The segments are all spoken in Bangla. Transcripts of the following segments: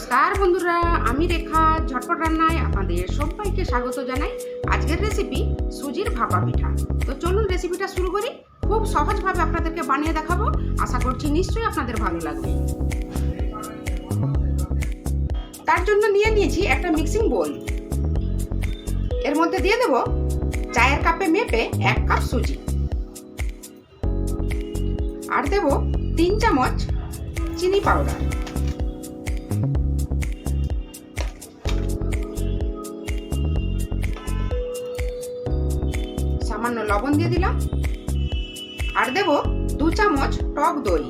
নমস্কার বন্ধুরা, আমি রেখা ঝটপট রান্নায় আপনাদের সবাইকে স্বাগত জানাই। আজকের রেসিপি সুজির ভাপা পিঠা। তো চলুন রেসিপিটা শুরু করি। খুব সহজভাবে আপনাদেরকে বানিয়ে দেখাবো, আশা করছি নিশ্চয়ই আপনাদের ভালো লাগবে। তার জন্য নিয়ে নিয়েছি একটা মিক্সিং বোল। এর মধ্যে দিয়ে দেব চায়ের কাপে মেপে 1 কাপ সুজি, আর দেব 3 চামচ চিনি পাউডার, সামান্য লবণ দিয়ে দিলাম, আর দেব 2 চামচ টক দই।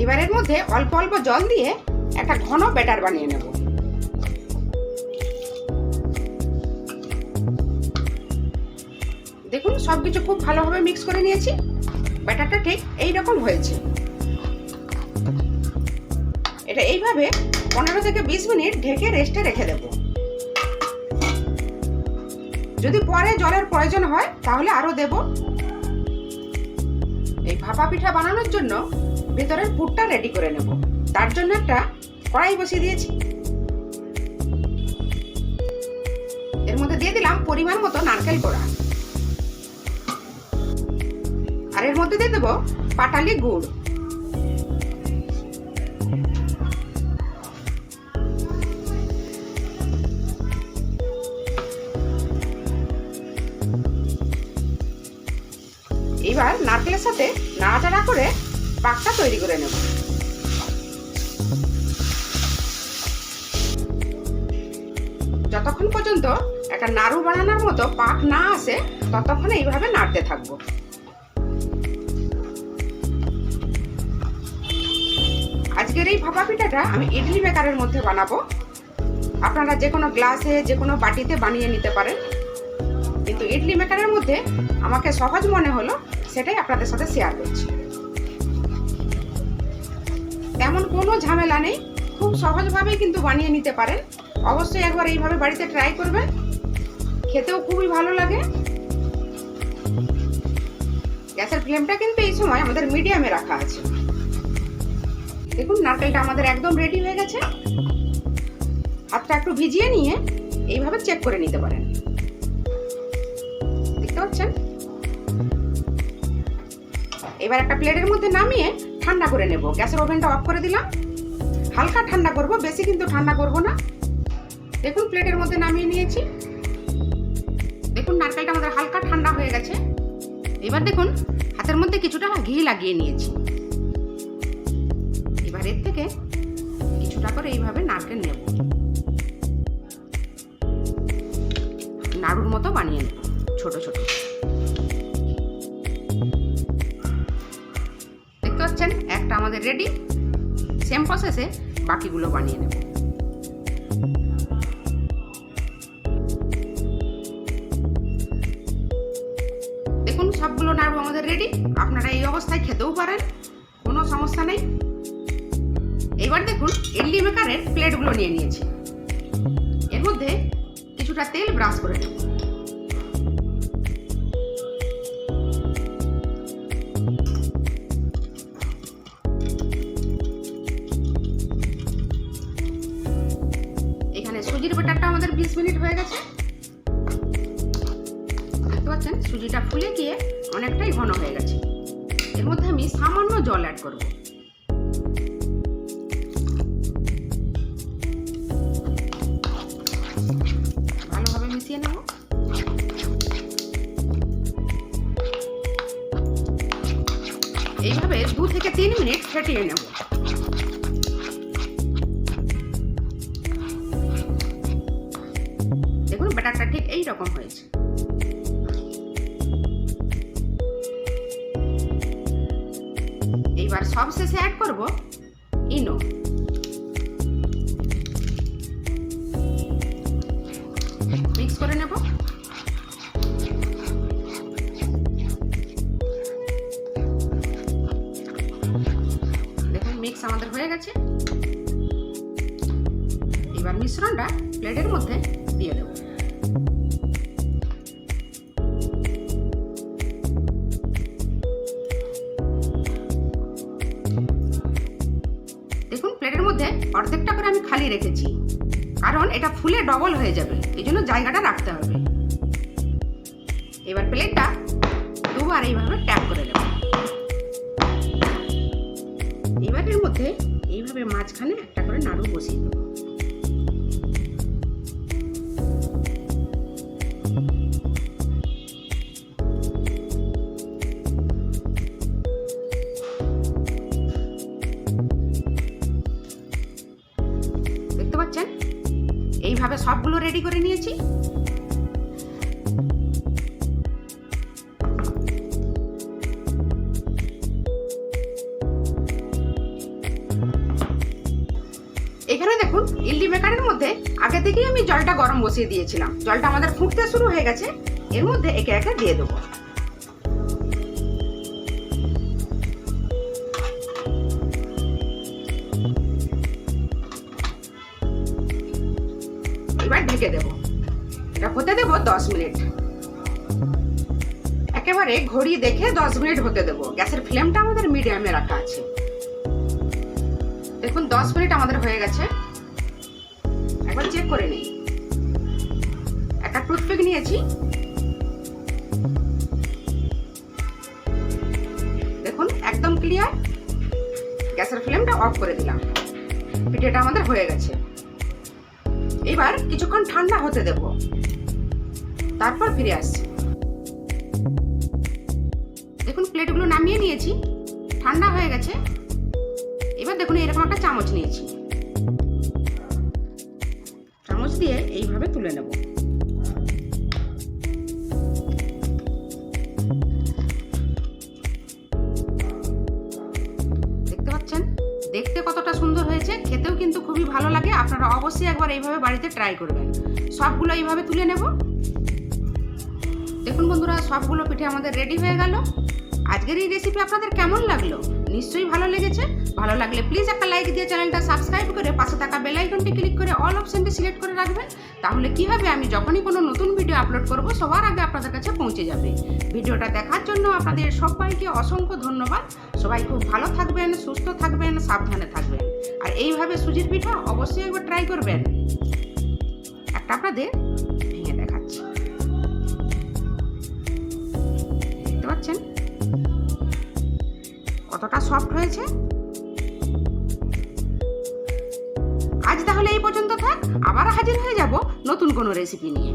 এবার এর মধ্যে অল্প অল্প জল দিয়ে একটা ঘন ব্যাটার বানিয়ে নেব। দেখুন, সবকিছু খুব ভালোভাবে মিক্স করে নিয়েছি। ব্যাটারটা ঠিক এই রকম হয়েছে। এটা এইভাবে 15 থেকে 20 মিনিট ঢেকে রেস্টে রেখে দেব। যদি পরে জলের প্রয়োজন হয় তাহলে আরো দেব। এই ভাপা পিঠা বানানোর জন্য ভেতরের পুরটা রেডি করে নেব। তার জন্য একটা কড়াই বসিয়ে দিয়েছি। এর মধ্যে দিয়ে দিলাম পরিমাণ মতো নারকেল কোড়া, আর এর মধ্যে দিয়ে দেব পাটালি গুড়, এবার নারকেলের সাথে নাড়াচাড়া করে পাকটা তৈরি করে নেব। যতক্ষণ পর্যন্ত একটা নাড়ু বানানোর মতো পাক না আসে ততক্ষণ এইভাবে নাড়তে থাকবো। আজকের এই ভাপা পিঠাটা আমি ইডলি মেকারের মধ্যে বানাবো। আপনারা যে কোনো গ্লাসে, যে কোনো বাটিতে বানিয়ে নিতে পারেন, কিন্তু ইডলি মেকারের মধ্যে আমাকে সহজ মনে হলো, সেটাই আপনাদের সাথে শেয়ার করছি। তেমন কোনো ঝামেলা নেই, খুব সহজভাবেই কিন্তু বানিয়ে নিতে পারেন। অবশ্যই একবার এইভাবে বাড়িতে ট্রাই করবেন, খেতেও খুবই ভালো লাগে। গ্যাসের ফ্লেমটা কিন্তু এই সময় আমাদের মিডিয়ামে রাখা আছে। দেখুন, নারকেলটা আমাদের একদম রেডি হয়ে গেছে। হাতটা একটু ভিজিয়ে নিয়ে এইভাবে চেক করে নিতে পারেন। দেখতে পাচ্ছেন? এবার একটা প্লেটের মধ্যে নামিয়ে ঠান্ডা করে নেব। গ্যাসের ওভেনটা অফ করে দিলাম। হালকা ঠান্ডা করব, বেশি কিন্তু ঠান্ডা করব না। দেখুন, প্লেটের মধ্যে নামিয়ে নিয়েছি। দেখুন, নারকেলটা আমাদের হালকা ঠান্ডা হয়ে গেছে। এবার দেখুন, হাতের মধ্যে কিছুটা ঘি লাগিয়ে নিয়েছি। এবার এর থেকে কিছুটা করে এইভাবে নারকেল নেব, নাড়ুর মতো বানিয়ে নেব ছোট ছোট। দেখতে পাচ্ছেন, একটা আমাদের রেডি। সেম প্রসেসে বাকিগুলো বানিয়ে নেব। দেখুন, সবগুলো নাড়ু আমাদের রেডি। আপনারা এই অবস্থায় খেতেও পারেন, কোনো সমস্যা নেই। এবার দেখুন, ইডলি মেকারের প্লেটগুলো নিয়ে নিয়েছি। এর মধ্যে কিছুটা তেল ব্রাশ করে নেব। এখানে সুজির ব্যাটারটা আমাদের 20 মিনিট হয়ে গেছে। দেখতে পাচ্ছেন, সুজিটা ফুলে গিয়ে অনেকটাই ঘন হয়ে গেছে। এর মধ্যে আমি সামান্য জল অ্যাড করব। ভালোভাবে মিশিয়ে নেব। এইভাবে 2 থেকে 3 মিনিট ফেটিয়ে নেব। দেখুন, ব্যাটারটা ঠিক এই রকম হয়েছে। এইবার সব শেষে অ্যাড করব ইনো। মিক্স করে নেব। দেখুন, মিক্স আমাদের হয়ে গেছে। এবার মিশ্রণটা প্লেটের মধ্যে দিয়ে দেব। দাঁড়িয়ে রেখেছি, কারণ এটা ফুলে ডবল হয়ে যাবে, এই জন্য জায়গাটা রাখতে হবে। এবার প্লেটটা দুবার এইভাবে ট্যাপ করে দেব। এবার এর মধ্যে এইভাবে মাঝখানে একটা করে নাড়ু বসিয়ে দেবো। দেখতে পাচ্ছেন এইভাবে সবগুলো রেডি করে নিয়েছি। এখানে দেখুন ইডলি মেকারের মধ্যে আগে থেকেই আমি জলটা গরম বসিয়ে দিয়েছিলাম। জলটা আমাদের ফুটতে শুরু হয়ে গেছে, এর মধ্যে একে একে দিয়ে দেবো। এবার ঢেকে দেবো, এটা হতে দেবো 10 মিনিট। একেবারে ঘড়ি দেখে 10 মিনিট হতে দেবো। গ্যাসের ফ্লেমটা আমাদের মিডিয়ামে রাখা আছে। দেখুন 10 মিনিট আমাদের হয়ে গেছে। একবার চেক করে নিই। একটা টুথপিক নিয়েছি, দেখুন একদম ক্লিয়ার। গ্যাসের ফ্লেমটা অফ করে দিলাম। পিঠেটা আমাদের হয়ে গেছে। এবার কিছুক্ষণ ঠান্ডা হতে দেব, তারপর ফিরে আসছি। দেখুন প্লেটগুলো নামিয়ে নিয়েছি, ঠান্ডা হয়ে গেছে। এবার দেখুন এরকম একটা চামচ নিয়েছি, চামচ দিয়ে এইভাবে তুলে নেব। দেখতে পাচ্ছেন দেখতে কতটা সুন্দর হয়েছে, খেতেও কিন্তু খুবই ভালো লাগে। আপনারা অবশ্যই একবার এইভাবে বাড়িতে ট্রাই করবেন। সবগুলো এইভাবে তুলে নেব। দেখুন বন্ধুরা, সবগুলো পিঠে আমাদের রেডি হয়ে গেল। আজকের এই রেসিপি আপনাদের কেমন লাগলো? নিশ্চয়ই ভালো লেগেছে। ভালো লাগলে প্লিজ একটা লাইক দিয়ে চ্যানেলটা সাবস্ক্রাইব করে পাশে থাকা বেল আইকনটি ক্লিক করে অল অপশনটি সিলেক্ট করে রাখবেন। তাহলে কি হবে, আমি যখনই কোনো নতুন ভিডিও আপলোড করব সবার আগে আপনাদের কাছে পৌঁছে যাবে। ভিডিওটা দেখার জন্য আপনাদের সবাইকে অসংখ্য ধন্যবাদ। সবাই খুব ভালো থাকবেন, সুস্থ থাকবেন, সাবধানে থাকবেন। আর এইভাবে সুজির পিঠা অবশ্যই একবার ট্রাই করবেন। একটা আপনাদের ভেঙে দেখাচ্ছি, দেখতে পাচ্ছেন কতটা সফট হয়েছে। আজ তাহলে এই পর্যন্ত থাক, আবার হাজির হয়ে যাব নতুন কোনো রেসিপি নিয়ে।